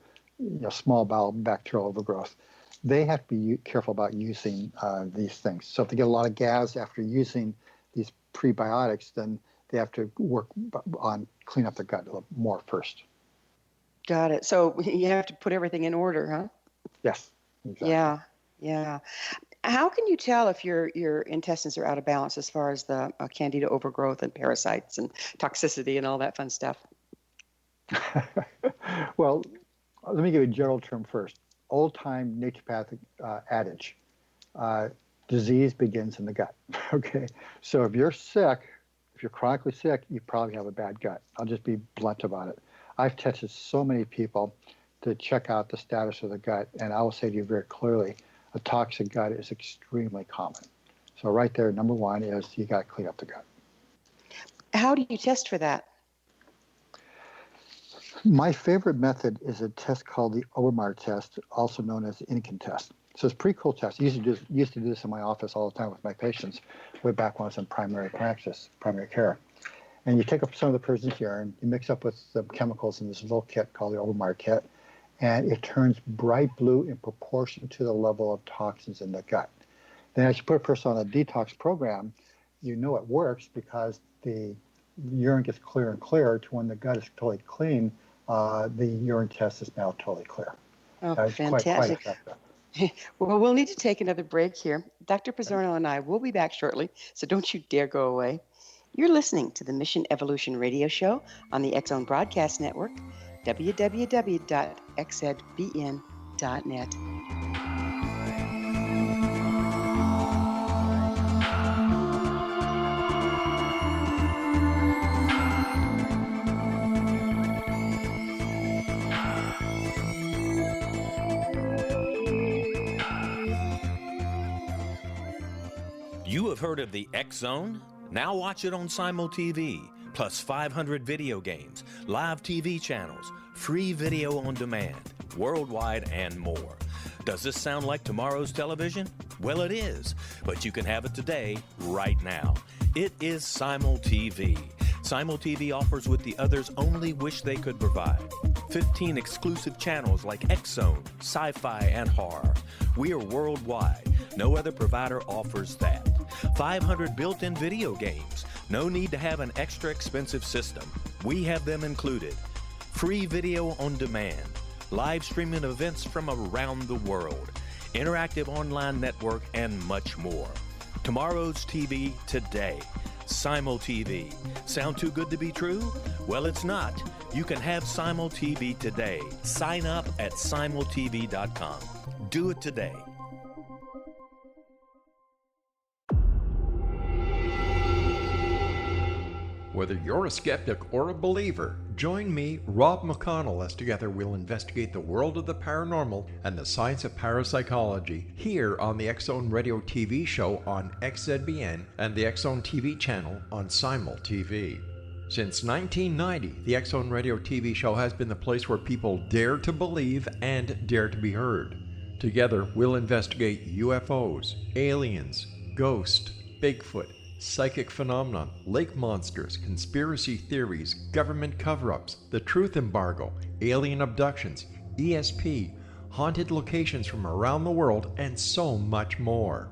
small bowel bacterial overgrowth. They have to be careful about using these things. So if they get a lot of gas after using these prebiotics, then they have to work on clean up their gut a little more first. Got it. So you have to put everything in order, huh? Yes, exactly. Yeah. How can you tell if your intestines are out of balance as far as the candida overgrowth and parasites and toxicity and all that fun stuff? Well, let me give you a general term first. Old-time naturopathic adage, disease begins in the gut. Okay, so if you're sick, if you're chronically sick, you probably have a bad gut. I'll just be blunt about it. I've tested so many people to check out the status of the gut, and I will say to you very clearly, a toxic gut is extremely common. So right there, number one is you got to clean up the gut. How do you test for that? My favorite method is a test called the Obermeyer test, also known as the Inkin test. So it's a pretty cool test. I used to do this in my office all the time with my patients, way back when I was in primary practice, primary care. And you take up some of the person's urine, you mix up with the chemicals in this little kit called the Obermeyer kit, and it turns bright blue in proportion to the level of toxins in the gut. Then as you put a person on a detox program, you know it works because the urine gets clearer and clearer to when the gut is totally clean, the urine test is now totally clear. Oh, Quite fantastic. effective. Well, we'll need to take another break here. Dr. Pizzorno and I will be back shortly, so don't you dare go away. You're listening to the Mission Evolution Radio Show on the X Zone Broadcast Network, www.xzbn.net. You have heard of the X Zone? Now watch it on Simul TV, plus 500 video games, live TV channels, free video on demand, worldwide, and more. Does this sound like tomorrow's television? Well, it is, but you can have it today, right now. It is Simul TV. Simul TV offers what the others only wish they could provide. 15 exclusive channels like X Zone, sci-fi, and horror. We are worldwide. No other provider offers that. 500 built-in video games. No need to have an extra expensive system. We have them included. Free video on demand. Live streaming events from around the world. Interactive online network, and much more. Tomorrow's TV today. Simul TV. Sound too good to be true? Well, it's not. You can have Simul TV today. Sign up at simultv.com. Do it today. Whether you're a skeptic or a believer, join me, Rob McConnell, as together we'll investigate the world of the paranormal and the science of parapsychology here on the X Zone Radio TV show on XZBN and the X Zone TV channel on Simul TV. Since 1990, the X Zone Radio TV show has been the place where people dare to believe and dare to be heard. Together, we'll investigate UFOs, aliens, ghosts, Bigfoot, psychic phenomenon, lake monsters, conspiracy theories, government cover-ups, the truth embargo, alien abductions, ESP, haunted locations from around the world, and so much more.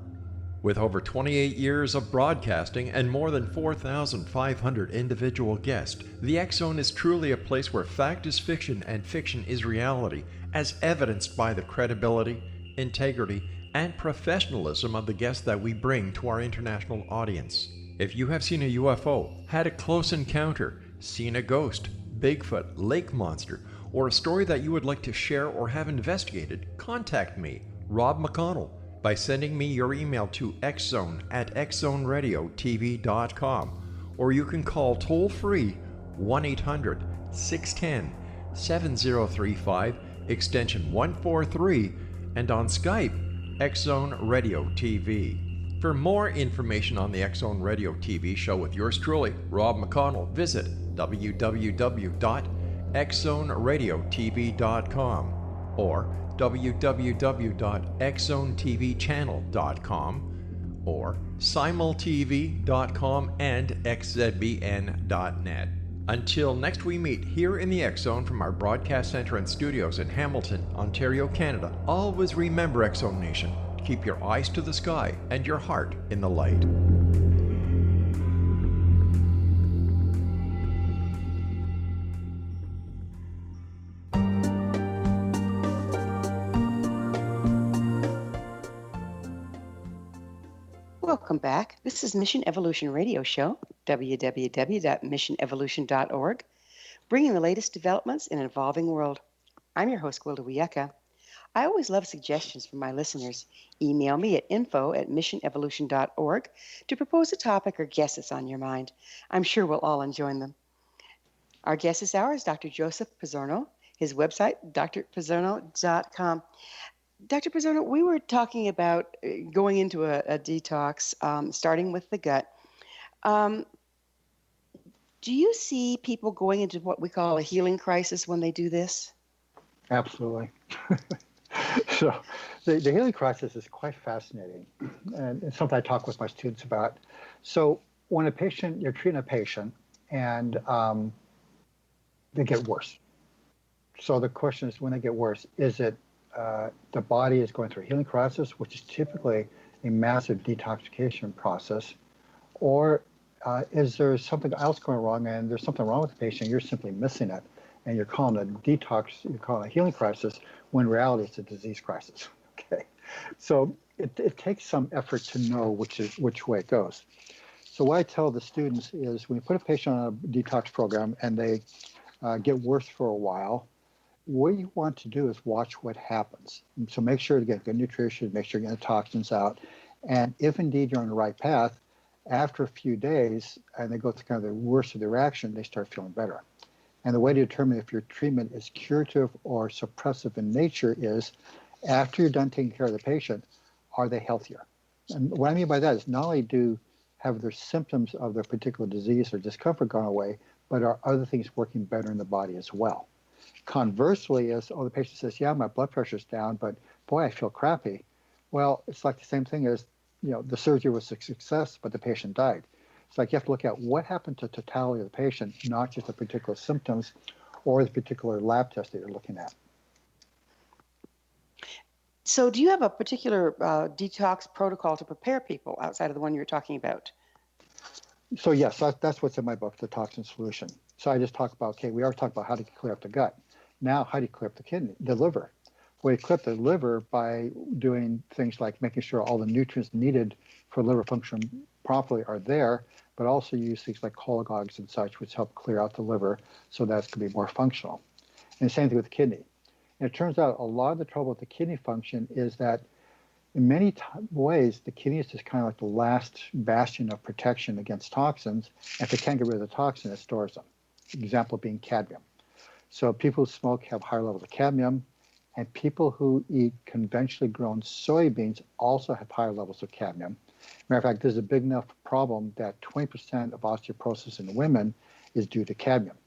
With over 28 years of broadcasting and more than 4,500 individual guests, the X Zone is truly a place where fact is fiction and fiction is reality, as evidenced by the credibility, integrity, and professionalism of the guests that we bring to our international audience. If you have seen a UFO, had a close encounter, seen a ghost, Bigfoot, lake monster, or a story that you would like to share or have investigated, contact me, Rob McConnell, by sending me your email to xzone@xzoneradiotv.com, or you can call toll-free 1-800-610 7035 extension 143 and on Skype, X-Zone Radio TV. For more information on the X-Zone Radio TV show with yours truly, Rob McConnell, visit www.xzoneradiotv.com or www.xzonetvchannel.com or simultv.com and xzbn.net. Until next we meet here in the X-Zone from our broadcast center and studios in Hamilton, Ontario, Canada, always remember, X-Zone Nation, keep your eyes to the sky and your heart in the light. Welcome back. This is Mission Evolution Radio Show, www.missionevolution.org, bringing the latest developments in an evolving world. I'm your host, Gwilda Wiyaka. I always love suggestions from my listeners. Email me at info@missionevolution.org to propose a topic or guest that's on your mind. I'm sure we'll all enjoy them. Our guest this hour is Dr. Joseph Pizzorno. His website, drpizzorno.com. Dr. Pizzorno, we were talking about going into a detox, starting with the gut. Do you see people going into what we call a healing crisis when they do this? Absolutely. So the healing crisis is quite fascinating, and it's something I talk with my students about. So when you're treating a patient and they get worse. So the question is, when they get worse, is it the body is going through a healing crisis, which is typically a massive detoxification process, or is there something else going wrong and there's something wrong with the patient, you're simply missing it, and you're calling it a detox, you're calling it a healing crisis, when in reality it's a disease crisis, okay? So it takes some effort to know which way it goes. So what I tell the students is, when you put a patient on a detox program and they get worse for a while, what you want to do is watch what happens. And so make sure to get good nutrition, make sure you're getting the toxins out. And if indeed you're on the right path, after a few days, and they go through kind of the worst of the reaction, they start feeling better. And the way to determine if your treatment is curative or suppressive in nature is, after you're done taking care of the patient, are they healthier? And what I mean by that is, not only have their symptoms of their particular disease or discomfort gone away, but are other things working better in the body as well? Conversely, the patient says, yeah, my blood pressure's down, but boy, I feel crappy. Well, it's like the same thing as, the surgery was a success, but the patient died. It's like you have to look at what happened to the totality of the patient, not just the particular symptoms or the particular lab test that you're looking at. So do you have a particular detox protocol to prepare people outside of the one you're talking about? So yes, that's what's in my book, The Toxin Solution. So I just talk about, we already talked about how to clear up the gut. Now, how do you clear up the liver? Well, you clear up the liver by doing things like making sure all the nutrients needed for liver function properly are there, but also use things like cholagogues and such, which help clear out the liver so that it can be more functional. And the same thing with the kidney. And it turns out a lot of the trouble with the kidney function is that in many ways, the kidney is just kind of like the last bastion of protection against toxins. And if it can't get rid of the toxin, it stores them. Example being cadmium. So people who smoke have higher levels of cadmium, and people who eat conventionally grown soybeans also have higher levels of cadmium. Matter of fact, there's a big enough problem that 20% of osteoporosis in women is due to cadmium.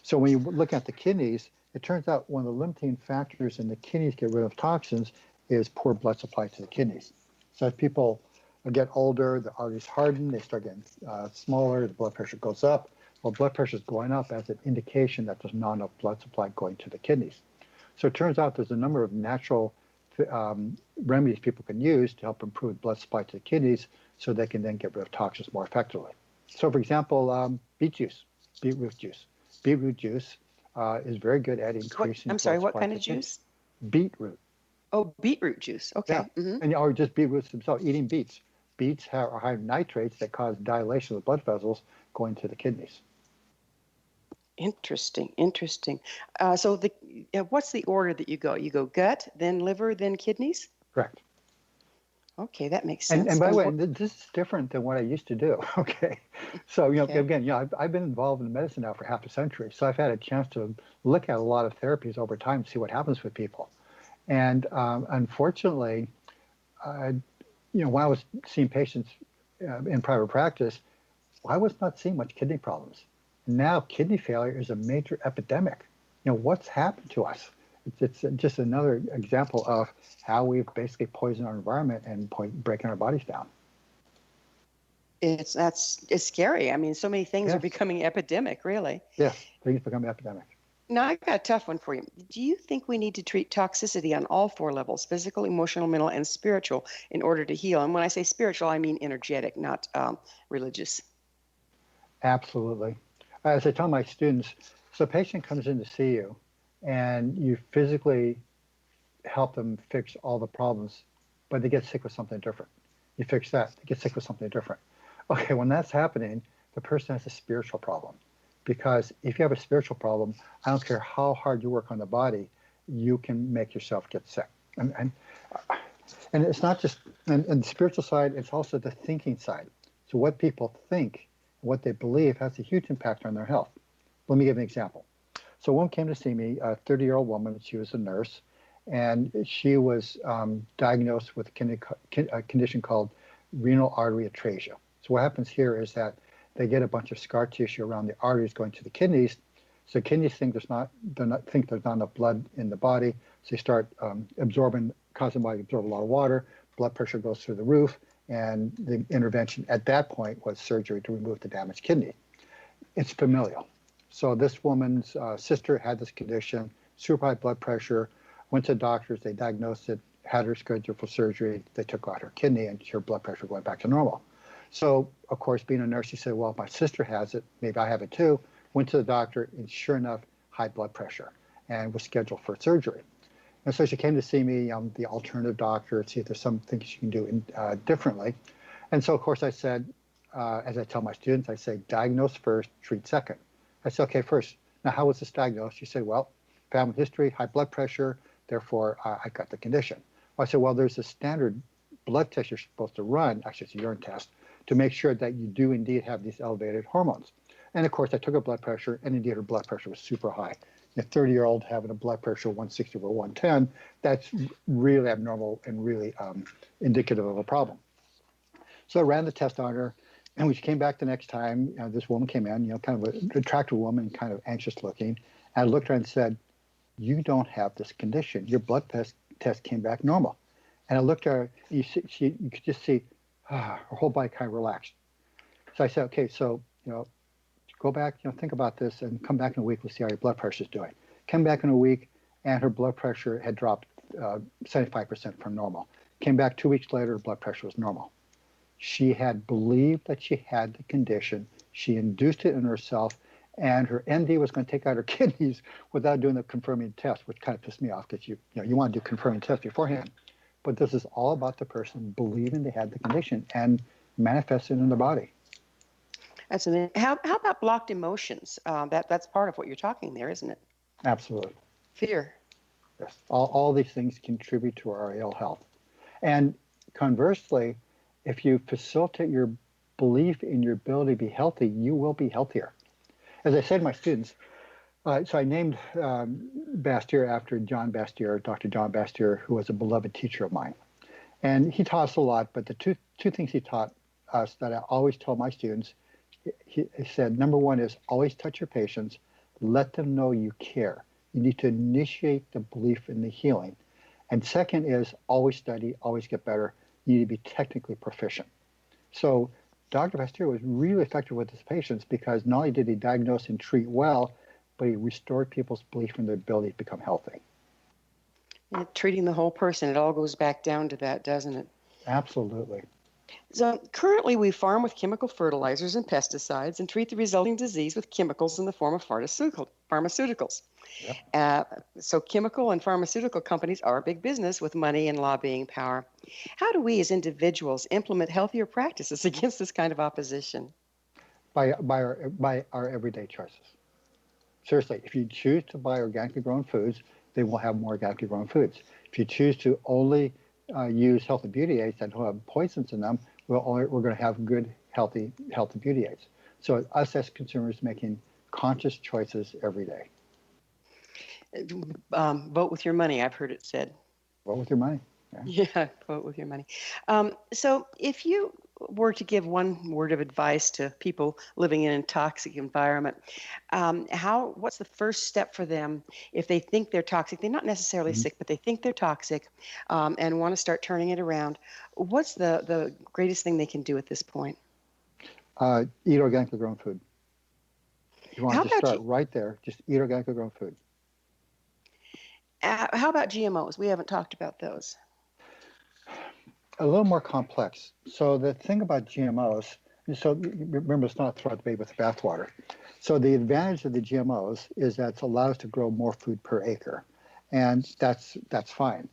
So when you look at the kidneys, it turns out one of the limiting factors in the kidneys to get rid of toxins is poor blood supply to the kidneys. So as people get older, the arteries harden, they start getting smaller, the blood pressure goes up. Well, blood pressure is going up as an indication that there's not enough blood supply going to the kidneys. So it turns out there's a number of natural remedies people can use to help improve blood supply to the kidneys so they can then get rid of toxins more effectively. So for example, beetroot juice. Beetroot juice is very good at increasing I'm sorry, blood what supply kind to of the kidneys. juice? Beetroot. Oh, beetroot juice. Okay. Yeah. Mm-hmm. Or just beetroots themselves, eating beets. Beets are high in nitrates that cause dilation of the blood vessels going to the kidneys. Interesting. So what's the order that you go? You go gut, then liver, then kidneys? Correct. Okay, that makes And sense. by the way, what- this is different than what I used to do. Okay, so okay. again, I've been involved in medicine now for half a century, so I've had a chance to look at a lot of therapies over time, see what happens with people. And unfortunately, uh, when I was seeing patients in private practice, I was not seeing much kidney problems. Now, kidney failure is a major epidemic. What's happened to us? It's just another example of how we've basically poisoned our environment and breaking our bodies down. It's scary. I mean, so many things are Yes, becoming epidemic, really. yes, things become epidemic. Now, I got a tough one for you. Do you think we need to treat toxicity on all four levels, physical, emotional, mental, and spiritual, in order to heal? And when I say spiritual, I mean energetic, not religious. Absolutely. As I tell my students, so a patient comes in to see you and you physically help them fix all the problems, but they get sick with something different. You fix that, they get sick with something different. Okay, when that's happening, the person has a spiritual problem. Because if you have a spiritual problem, I don't care how hard you work on the body, you can make yourself get sick. And it's not just, and the spiritual side, it's also the thinking side. So what people think, what they believe has a huge impact on their health. Let me give an example. So one came to see me, a 30-year-old woman. She was a nurse, and she was diagnosed with a condition called renal artery atresia. So what happens here is that they get a bunch of scar tissue around the arteries going to the kidneys. So kidneys think there's not enough blood in the body. So they start causing the body to absorb a lot of water. Blood pressure goes through the roof, and the intervention at that point was surgery to remove the damaged kidney. It's familial. So this woman's sister had this condition, super high blood pressure, went to doctors, they diagnosed it, had her scheduled for surgery, they took out her kidney, and her blood pressure went back to normal. So, of course, being a nurse, she said, well, if my sister has it, maybe I have it too. Went to the doctor, and sure enough, high blood pressure, and was scheduled for surgery. And so she came to see me, the alternative doctor, see if there's some things she can do differently. And so, of course, I said, as I tell my students, I say, diagnose first, treat second. I said, okay, first, now how was this diagnosed? She said, well, family history, high blood pressure, therefore I got the condition. I said, well, there's a standard blood test you're supposed to run, actually it's a urine test, to make sure that you do indeed have these elevated hormones. And of course, I took her blood pressure, and indeed her blood pressure was super high. A 30-year-old having a blood pressure of 160 over 110, that's really abnormal and really indicative of a problem. So I ran the test on her, and when she came back the next time, this woman came in, kind of an attractive woman, kind of anxious looking. And I looked at her and said, you don't have this condition. Your blood test came back normal. And I looked at her, and you could just see her whole body kind of relaxed. So I said, okay, so, go back, think about this and come back in a week. We'll see how your blood pressure is doing. Came back in a week, and her blood pressure had dropped 75% from normal. Came back 2 weeks later, her blood pressure was normal. She had believed that she had the condition. She induced it in herself, and her MD was going to take out her kidneys without doing the confirming test, which kind of pissed me off because you want to do confirming tests beforehand. But this is all about the person believing they had the condition and manifesting in their body. That's amazing. How about blocked emotions? That's part of what you're talking there, isn't it? Absolutely. Fear. Yes. All these things contribute to our ill health. And conversely, if you facilitate your belief in your ability to be healthy, you will be healthier. As I said to my students, so I named Bastyr after John Bastyr, Dr. John Bastyr, who was a beloved teacher of mine. And he taught us a lot, but the two things he taught us that I always told my students, he said, number one is always touch your patients, let them know you care. You need to initiate the belief in the healing. And second is always study, always get better. You need to be technically proficient. So Dr. Bastyr was really effective with his patients because not only did he diagnose and treat well, but he restored people's belief in their ability to become healthy. Yeah, treating the whole person, it all goes back down to that, doesn't it? Absolutely. So currently we farm with chemical fertilizers and pesticides and treat the resulting disease with chemicals in the form of pharmaceuticals. Yep. So chemical and pharmaceutical companies are a big business with money and lobbying power. How do we as individuals implement healthier practices against this kind of opposition? By our everyday choices. Seriously, if you choose to buy organically grown foods, they will have more organically grown foods. If you choose to only use healthy beauty aids that don't have poisons in them, we're going to have good, healthy beauty aids. So us as consumers making conscious choices every day. Vote with your money, I've heard it said. Vote with your money. Yeah, vote with your money. So if you were to give one word of advice to people living in a toxic environment, what's the first step for them if they think they're toxic? They're not necessarily sick, but they think they're toxic and want to start turning it around. What's the greatest thing they can do at this point? Eat organically grown food. You want to start right there. Just eat organically grown food. How about GMOs? We haven't talked about those. A little more complex. So the thing about GMOs, so remember, it's not throw out the baby with the bathwater. So the advantage of the GMOs is that it allows us to grow more food per acre, and that's fine.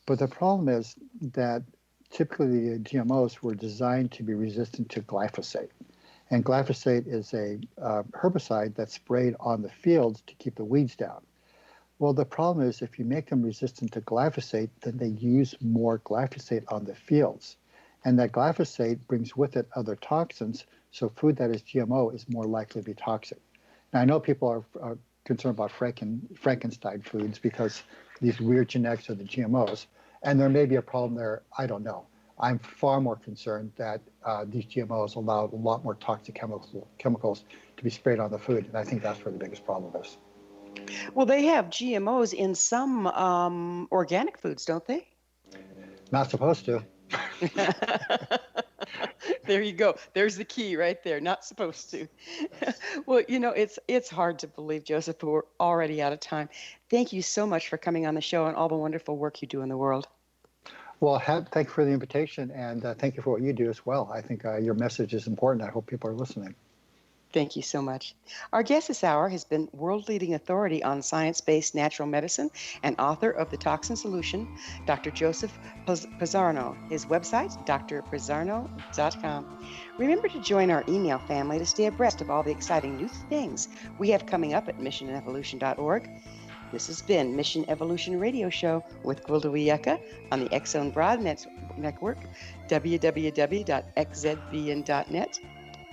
But the problem is that typically the GMOs were designed to be resistant to glyphosate, and glyphosate is a herbicide that's sprayed on the fields to keep the weeds down. Well, the problem is if you make them resistant to glyphosate, then they use more glyphosate on the fields. And that glyphosate brings with it other toxins, so food that is GMO is more likely to be toxic. Now, I know people are concerned about Frankenstein foods because these weird genetics of the GMOs, and there may be a problem there, I don't know. I'm far more concerned that these GMOs allow a lot more toxic chemicals to be sprayed on the food, and I think that's where the biggest problem is. Well, they have GMOs in some organic foods, don't they? Not supposed to. There you go. There's the key right there. Not supposed to. Well, it's hard to believe, Joseph, but we're already out of time. Thank you so much for coming on the show and all the wonderful work you do in the world. Well, thank you for the invitation, and thank you for what you do as well. I think your message is important. I hope people are listening. Thank you so much. Our guest this hour has been world-leading authority on science-based natural medicine and author of The Toxin Solution, Dr. Joseph Pizzorno. His website, drpizzorno.com. Remember to join our email family to stay abreast of all the exciting new things we have coming up at missionevolution.org. This has been Mission Evolution Radio Show with Gwilda Wiyaka on the X Zone Broad Network, www.xzbn.net.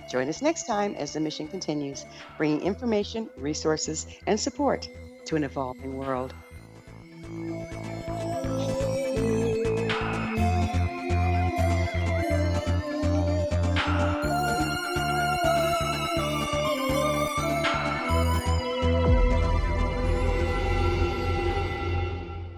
Join us next time as the mission continues, bringing information, resources, and support to an evolving world.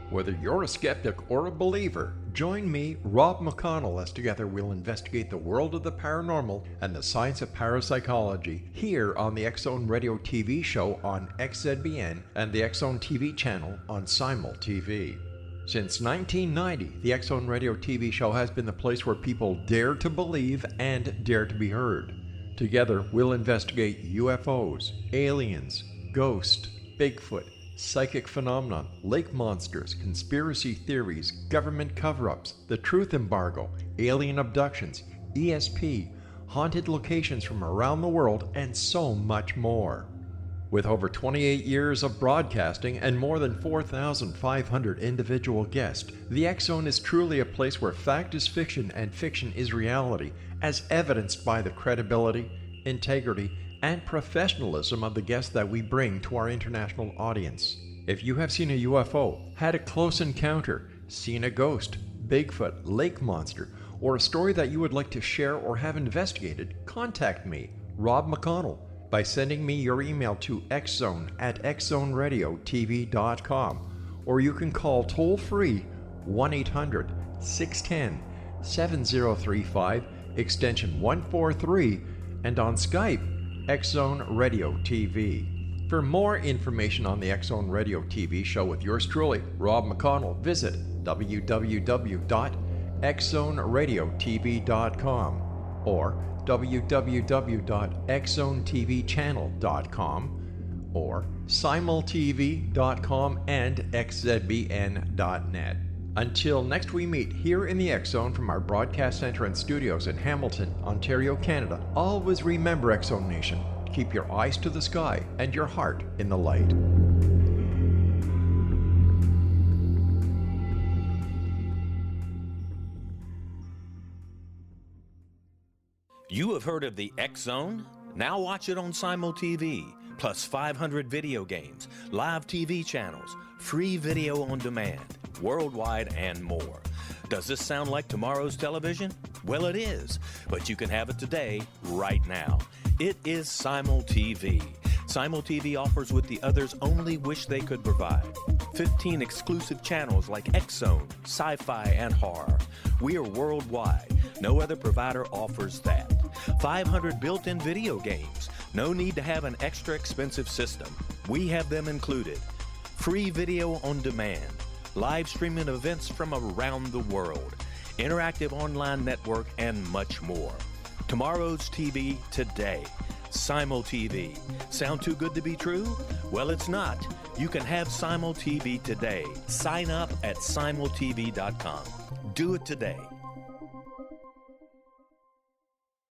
Whether you're a skeptic or a believer, join me, Rob McConnell, as together we'll investigate the world of the paranormal and the science of parapsychology here on the X Zone Radio TV show on XZBN and the X Zone TV channel on Simul TV. Since 1990, the X Zone Radio TV show has been the place where people dare to believe and dare to be heard. Together, we'll investigate UFOs, aliens, ghosts, Bigfoot, psychic phenomenon, lake monsters, conspiracy theories, government cover-ups, the truth embargo, alien abductions, ESP, haunted locations from around the world, and so much more. With over 28 years of broadcasting and more than 4,500 individual guests, the X Zone is truly a place where fact is fiction and fiction is reality, as evidenced by the credibility, integrity, and professionalism of the guests that we bring to our international audience. If you have seen a UFO, had a close encounter, seen a ghost, Bigfoot, lake monster, or a story that you would like to share or have investigated, contact me, Rob McConnell, by sending me your email to xzone@xzoneradiotv.com, or you can call toll-free 1-800-610-7035, extension 143, and on Skype, X Zone Radio TV. For more information on the X Zone Radio TV show with yours truly, Rob McConnell, visit www.xzoneradiotv.com or www.xzonetvchannel.com or simultv.com and xzbn.net. Until next we meet here in the X Zone from our broadcast center and studios in Hamilton, Ontario, Canada, always remember, X Zone Nation, keep your eyes to the sky and your heart in the light. You have heard of the X Zone? Now watch it on Simul TV, plus 500 video games, live TV channels, free video on demand, worldwide, and more. Does this sound like tomorrow's television? Well, it is, but you can have it today, right now. It is Simul TV. Simul TV offers what the others only wish they could provide. 15 exclusive channels like X-Zone, Sci-Fi, and Horror. We are worldwide. No other provider offers that. 500 built-in video games. No need to have an extra expensive system. We have them included. Free video on demand. Live streaming events from around the world. Interactive online network, and much more. Tomorrow's TV today. Simul TV. Sound too good to be true? Well, it's not. You can have Simul TV today. Sign up at simultv.com. Do it today.